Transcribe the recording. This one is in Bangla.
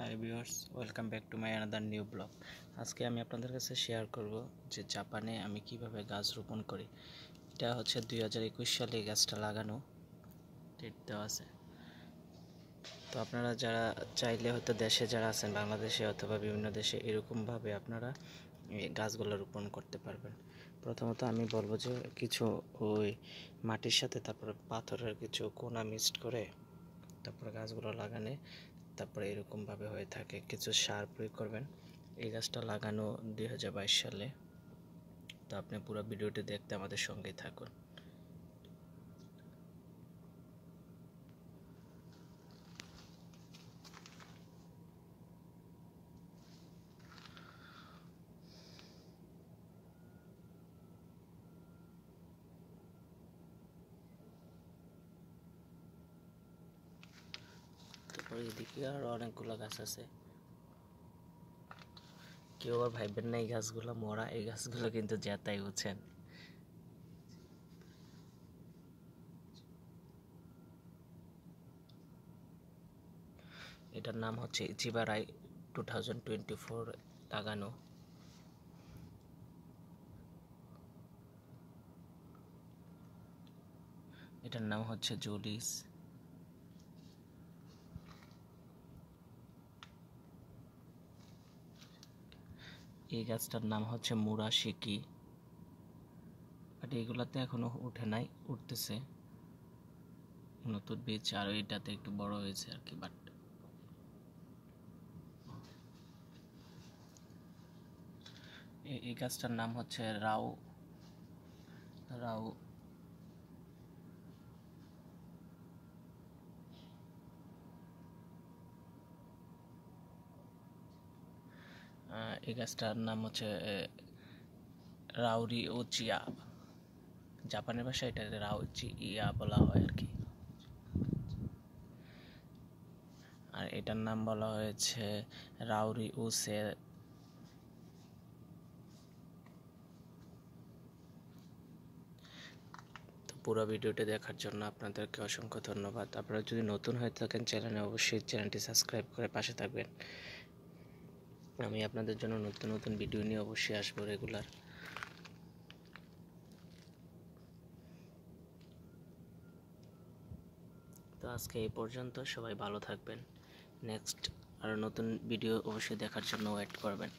Hi viewers, welcome back to my another new blog. আজকে আমি আপনাদের কাছে শেয়ার করব যে জাপানে আমি কিভাবে গাছ রোপণ করি। এটা হচ্ছে 2021 সালে এই গাছটা লাগানো ডেট দেওয়া আছে। তো আপনারা যারা চাইলে হয়তো দেশে যারা আছেন, বাংলাদেশে অথবা বিভিন্ন দেশে, এরকমভাবে আপনারা এই গাছগুলো রোপণ করতে পারবেন। প্রথমত আমি বলবো যে কিছু ওই মাটির সাথে তারপরে পাথরের কিছু কোনা মিক্সড করে তারপরে গাছগুলো লাগানে তারপরে এরকমভাবে হয়ে থাকে। কিছু সার প্রয়োগ করবেন। এই গাছটা লাগানো 2022 সালে। তো আপনি পুরো ভিডিওটি দেখতে আমাদের সঙ্গেই থাকুন। তারপরে এদিকে আরও অনেকগুলো গাছ আছে। কেউ আবার ভাববেন না এই গাছগুলো মরা, এই গাছগুলো কিন্তু জেতাই বুঝছেন। এটার নাম হচ্ছে ইচিবারাই 2024 লাগানো। এটার নাম হচ্ছে জুলিস। এই গাছটার নাম হচ্ছে মুরাশিকি। বাট এইগুলাতে এখনো উঠে নাই, উঠতেছে নতুন বীজ, আর এটাতে একটু বড় হয়েছে আর কি। বাট এই গাছটার নাম হচ্ছে রাও রাও। এই গাছটার নাম হচ্ছে রাউরি ও চিয়া। জাপানের ভাষায় এটা রাউচি ইয়া বলা হয় আর কি। আর এটার নাম বলা হয়েছে রাউরি ও সে। তো পুরো ভিডিওটি দেখার জন্য আপনাদেরকে অসংখ্য ধন্যবাদ। আপনারা যদি নতুন হয়ে থাকেন চ্যানেলে, অবশ্যই চ্যানেলটি সাবস্ক্রাইব করে পাশে থাকবেন। আমি আপনাদের জন্য নতুন নতুন ভিডিও নিয়ে অবশ্যই আসবো রেগুলার। তো আজকে এই পর্যন্ত, সবাই ভালো থাকবেন। নেক্সট আরও নতুন ভিডিও অবশ্যই দেখার জন্য ওয়েট করবেন।